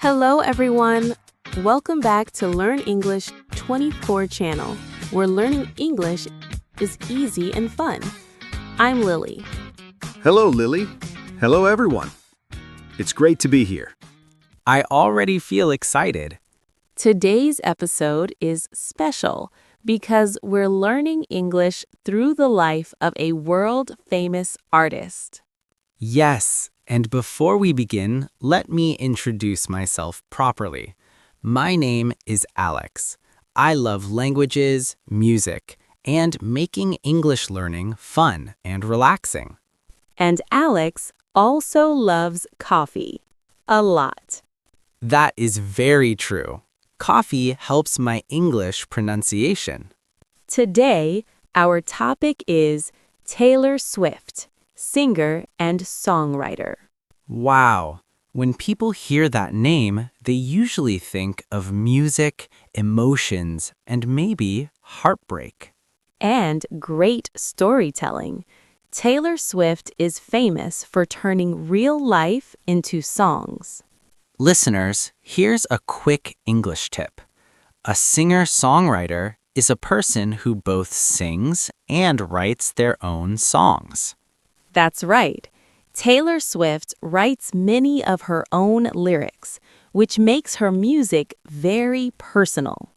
Hello, everyone. Welcome back to Learn English 24 channel, where learning English is easy and fun. I'm Lily. Hello, Lily. Hello, everyone. It's great to be here. I already feel excited. Today's episode is special because we're learning English through the life of a world-famous artist. Yes, and before we begin, let me introduce myself properly. My name is Alex. I love languages, music, and making English learning fun and relaxing. And Alex also loves coffee. A lot. That is very true. Coffee helps my English pronunciation. Today, our topic is Taylor Swift, singer and songwriter. Wow. When people hear that name, they usually think of music, emotions, and maybe heartbreak. And great storytelling. Taylor Swift is famous for turning real life into songs. Listeners, here's a quick English tip. A singer-songwriter is a person who both sings and writes their own songs. That's right. Taylor Swift writes many of her own lyrics, which makes her music very personal.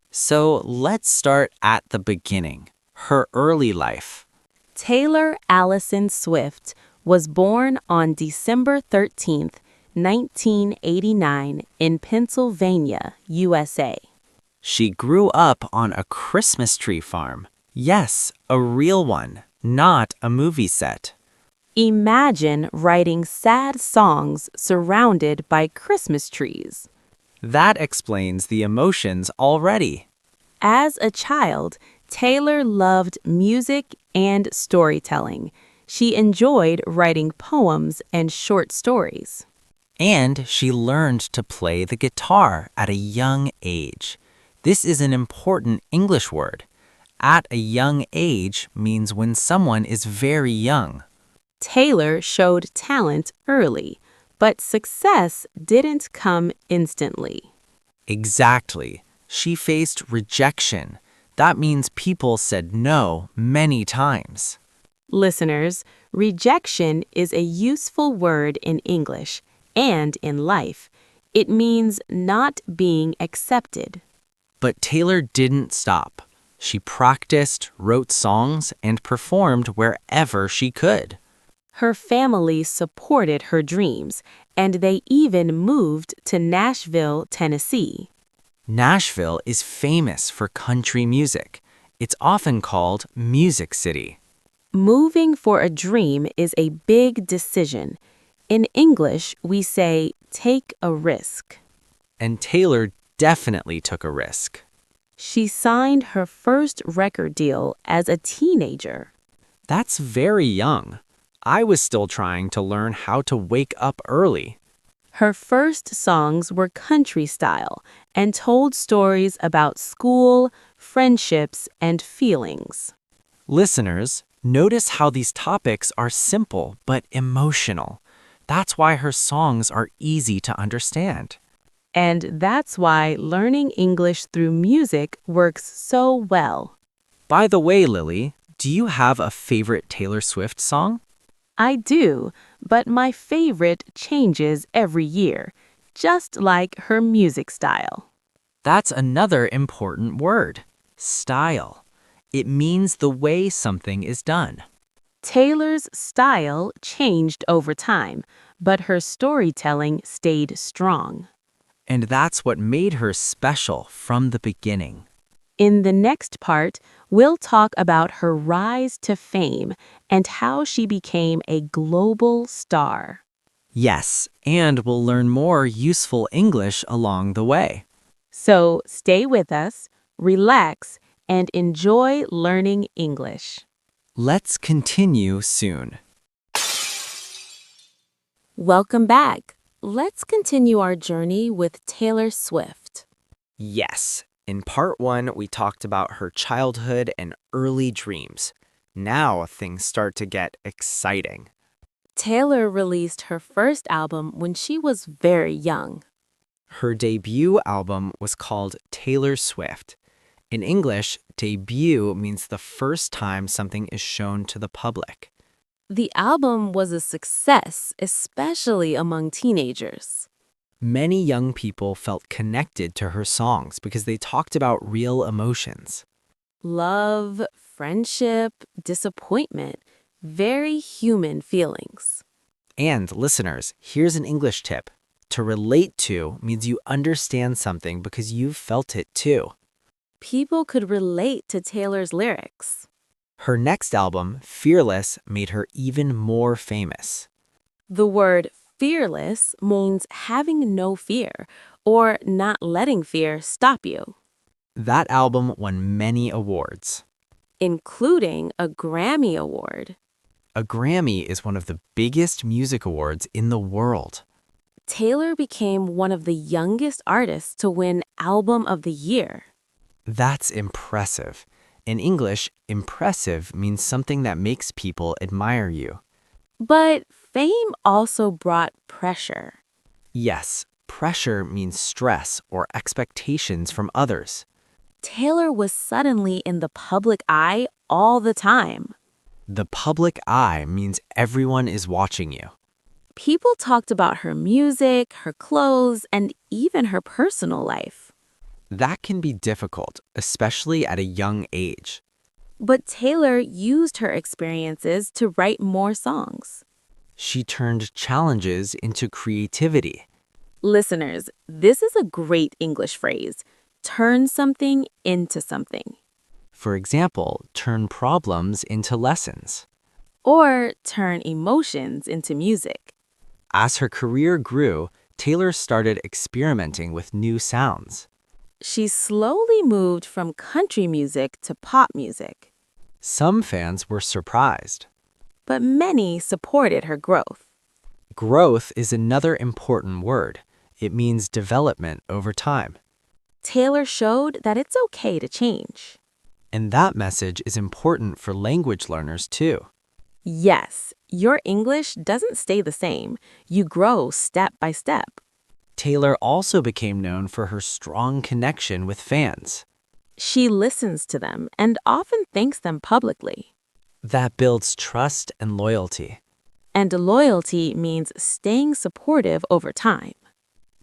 So let's start at the beginning, her early life. Taylor Allison Swift was born on December 13th, 1989 in Pennsylvania, USA. She grew up on a Christmas tree farm. Yes, a real one, not a movie set. Imagine writing sad songs surrounded by Christmas trees. That explains the emotions already. As a child, Taylor loved music and storytelling. She enjoyed writing poems and short stories. And she learned to play the guitar at a young age. This is an important English word. At a young age means when someone is very young. Taylor showed talent early, but success didn't come instantly. Exactly. She faced rejection. That means people said no many times. Listeners, rejection is a useful word in English and in life. It means not being accepted. But Taylor didn't stop. She practiced, wrote songs, and performed wherever she could. Her family supported her dreams, and they even moved to Nashville, Tennessee. Nashville is famous for country music. It's often called Music City. Moving for a dream is a big decision. In English, we say, take a risk. And Taylor definitely took a risk. She signed her first record deal as a teenager. That's very young. I was still trying to learn how to wake up early. Her first songs were country style and told stories about school, friendships, and feelings. Listeners, notice how these topics are simple but emotional. That's why her songs are easy to understand. And that's why learning English through music works so well. By the way, Lily, do you have a favorite Taylor Swift song? I do, but my favorite changes every year, just like her music style. That's another important word, style. It means the way something is done. Taylor's style changed over time, but her storytelling stayed strong. And that's what made her special from the beginning. In the next part, we'll talk about her rise to fame and how she became a global star. Yes, and we'll learn more useful English along the way. So stay with us, relax, and enjoy learning English. Let's continue soon. Welcome back. Let's continue our journey with Taylor Swift. Yes, in part 1, we talked about her childhood and early dreams. Now things start to get exciting. Taylor released her first album when she was very young. Her debut album was called Taylor Swift. In English, debut means the first time something is shown to the public. The album was a success, especially among teenagers. Many young people felt connected to her songs because they talked about real emotions. Love, friendship, disappointment, very human feelings. And listeners, here's an English tip. To relate to means you understand something because you've felt it too. People could relate to Taylor's lyrics. Her next album, Fearless, made her even more famous. The word fearless means having no fear or not letting fear stop you, That album won many awards. including a Grammy Award. A Grammy is one of the biggest music awards in the world. Taylor became one of the youngest artists to win Album of the Year. That's impressive. In English, impressive means something that makes people admire you. But fame also brought pressure. Yes, pressure means stress or expectations from others. Taylor was suddenly in the public eye all the time. The public eye means everyone is watching you. People talked about her music, her clothes, and even her personal life. That can be difficult, especially at a young age. But Taylor used her experiences to write more songs. She turned challenges into creativity. Listeners, this is a great English phrase. Turn something into something. For example, turn problems into lessons. Or turn emotions into music. As her career grew, Taylor started experimenting with new sounds. She slowly moved from country music to pop music. Some fans were surprised. But many supported her growth. Growth is another important word. It means development over time. Taylor showed that it's okay to change. And that message is important for language learners too. Yes, your English doesn't stay the same. You grow step by step. Taylor also became known for her strong connection with fans. She listens to them and often thanks them publicly. That builds trust and loyalty. And loyalty means staying supportive over time.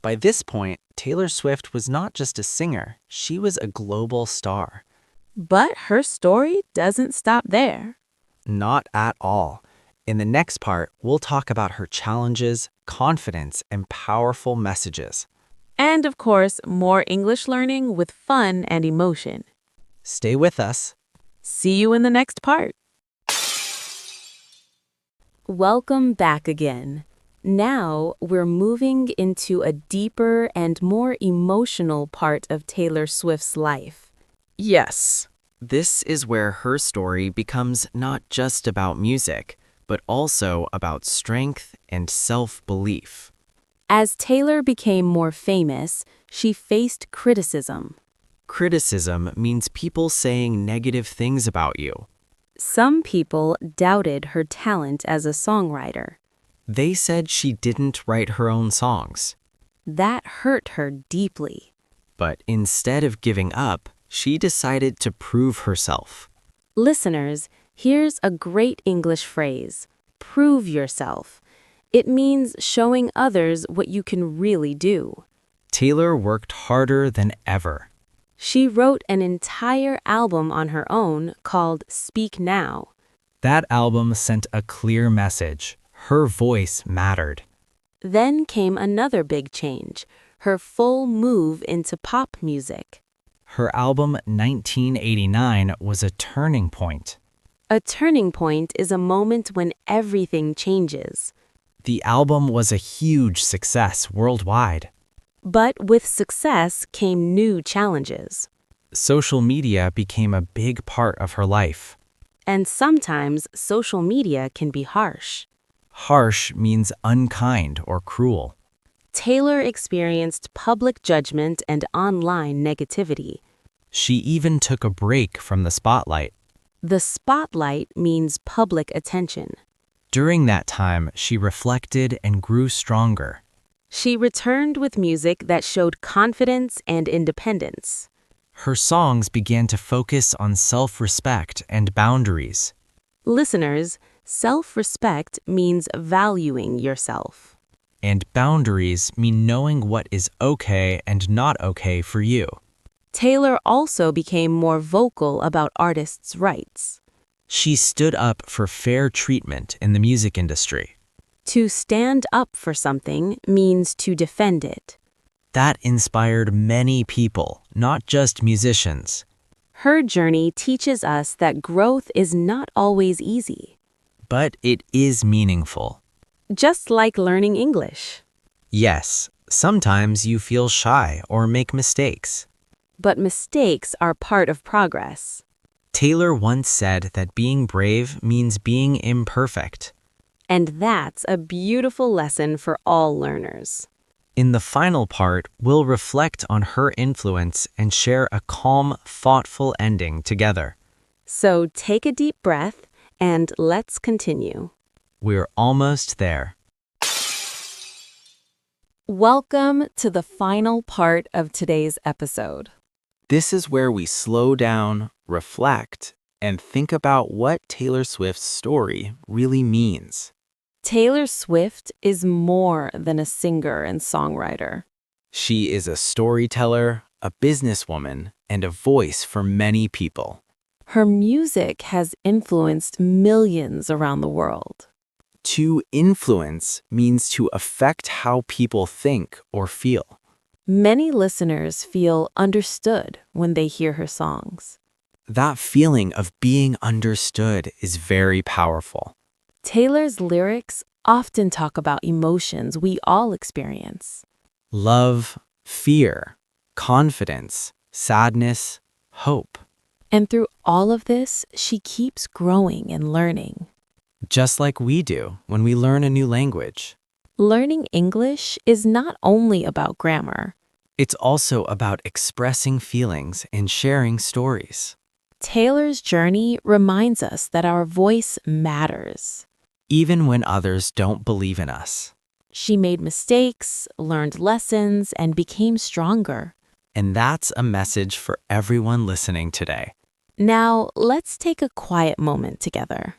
By this point, Taylor Swift was not just a singer, she was a global star. But her story doesn't stop there. Not at all. In the next part, we'll talk about her challenges, confidence, and powerful messages. And of course, more English learning with fun and emotion. Stay with us. See you in the next part. Welcome back again. Now we're moving into a deeper and more emotional part of Taylor Swift's life. Yes, this is where her story becomes not just about music, but also about strength and self-belief. As Taylor became more famous, she faced criticism. Criticism means people saying negative things about you. Some people doubted her talent as a songwriter. They said she didn't write her own songs. That hurt her deeply. But instead of giving up, she decided to prove herself. Listeners, here's a great English phrase, prove yourself. It means showing others what you can really do. Taylor worked harder than ever. She wrote an entire album on her own called Speak Now. That album sent a clear message. Her voice mattered. Then came another big change, her full move into pop music. Her album 1989 was a turning point. A turning point is a moment when everything changes. The album was a huge success worldwide. But with success came new challenges. Social media became a big part of her life. And sometimes social media can be harsh. Harsh means unkind or cruel. Taylor experienced public judgment and online negativity. She even took a break from the spotlight. The spotlight means public attention. During that time, she reflected and grew stronger. She returned with music that showed confidence and independence. Her songs began to focus on self-respect and boundaries. Listeners, self-respect means valuing yourself. And boundaries mean knowing what is okay and not okay for you. Taylor also became more vocal about artists' rights. She stood up for fair treatment in the music industry. To stand up for something means to defend it. That inspired many people, not just musicians. Her journey teaches us that growth is not always easy. But it is meaningful. Just like learning English. Yes, sometimes you feel shy or make mistakes. But mistakes are part of progress. Taylor once said that being brave means being imperfect. And that's a beautiful lesson for all learners. In the final part, we'll reflect on her influence and share a calm, thoughtful ending together. So take a deep breath and let's continue. We're almost there. Welcome to the final part of today's episode. This is where we slow down, reflect, and think about what Taylor Swift's story really means. Taylor Swift is more than a singer and songwriter. She is a storyteller, a businesswoman, and a voice for many people. Her music has influenced millions around the world. To influence means to affect how people think or feel. Many listeners feel understood when they hear her songs. That feeling of being understood is very powerful. Taylor's lyrics often talk about emotions we all experience. Love, fear, confidence, sadness, hope. And through all of this, she keeps growing and learning. Just like we do when we learn a new language. Learning English is not only about grammar. It's also about expressing feelings and sharing stories. Taylor's journey reminds us that our voice matters. Even when others don't believe in us. She made mistakes, learned lessons, and became stronger. And that's a message for everyone listening today. Now, let's take a quiet moment together.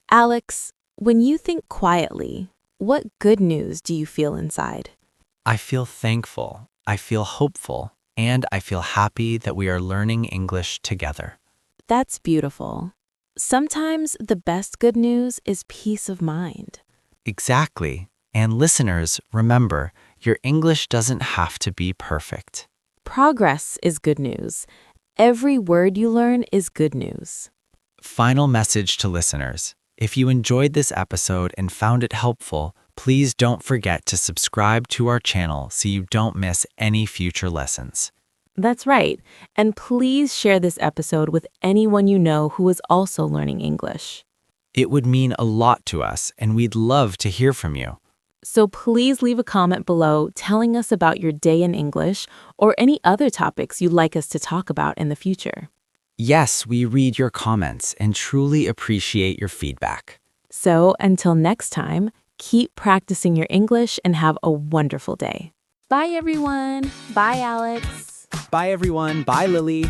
Alex, when you think quietly, what good news do you feel inside? I feel thankful, I feel hopeful, and I feel happy that we are learning English together. That's beautiful. Sometimes the best good news is peace of mind. Exactly. And listeners, remember, your English doesn't have to be perfect. Progress is good news. Every word you learn is good news. Final message to listeners. If you enjoyed this episode and found it helpful, please don't forget to subscribe to our channel so you don't miss any future lessons. That's right. And please share this episode with anyone you know who is also learning English. It would mean a lot to us, and we'd love to hear from you. So please leave a comment below telling us about your day in English or any other topics you'd like us to talk about in the future. Yes, we read your comments and truly appreciate your feedback. So until next time, keep practicing your English and have a wonderful day. Bye, everyone. Bye, Alex. Bye, everyone. Bye, Lily.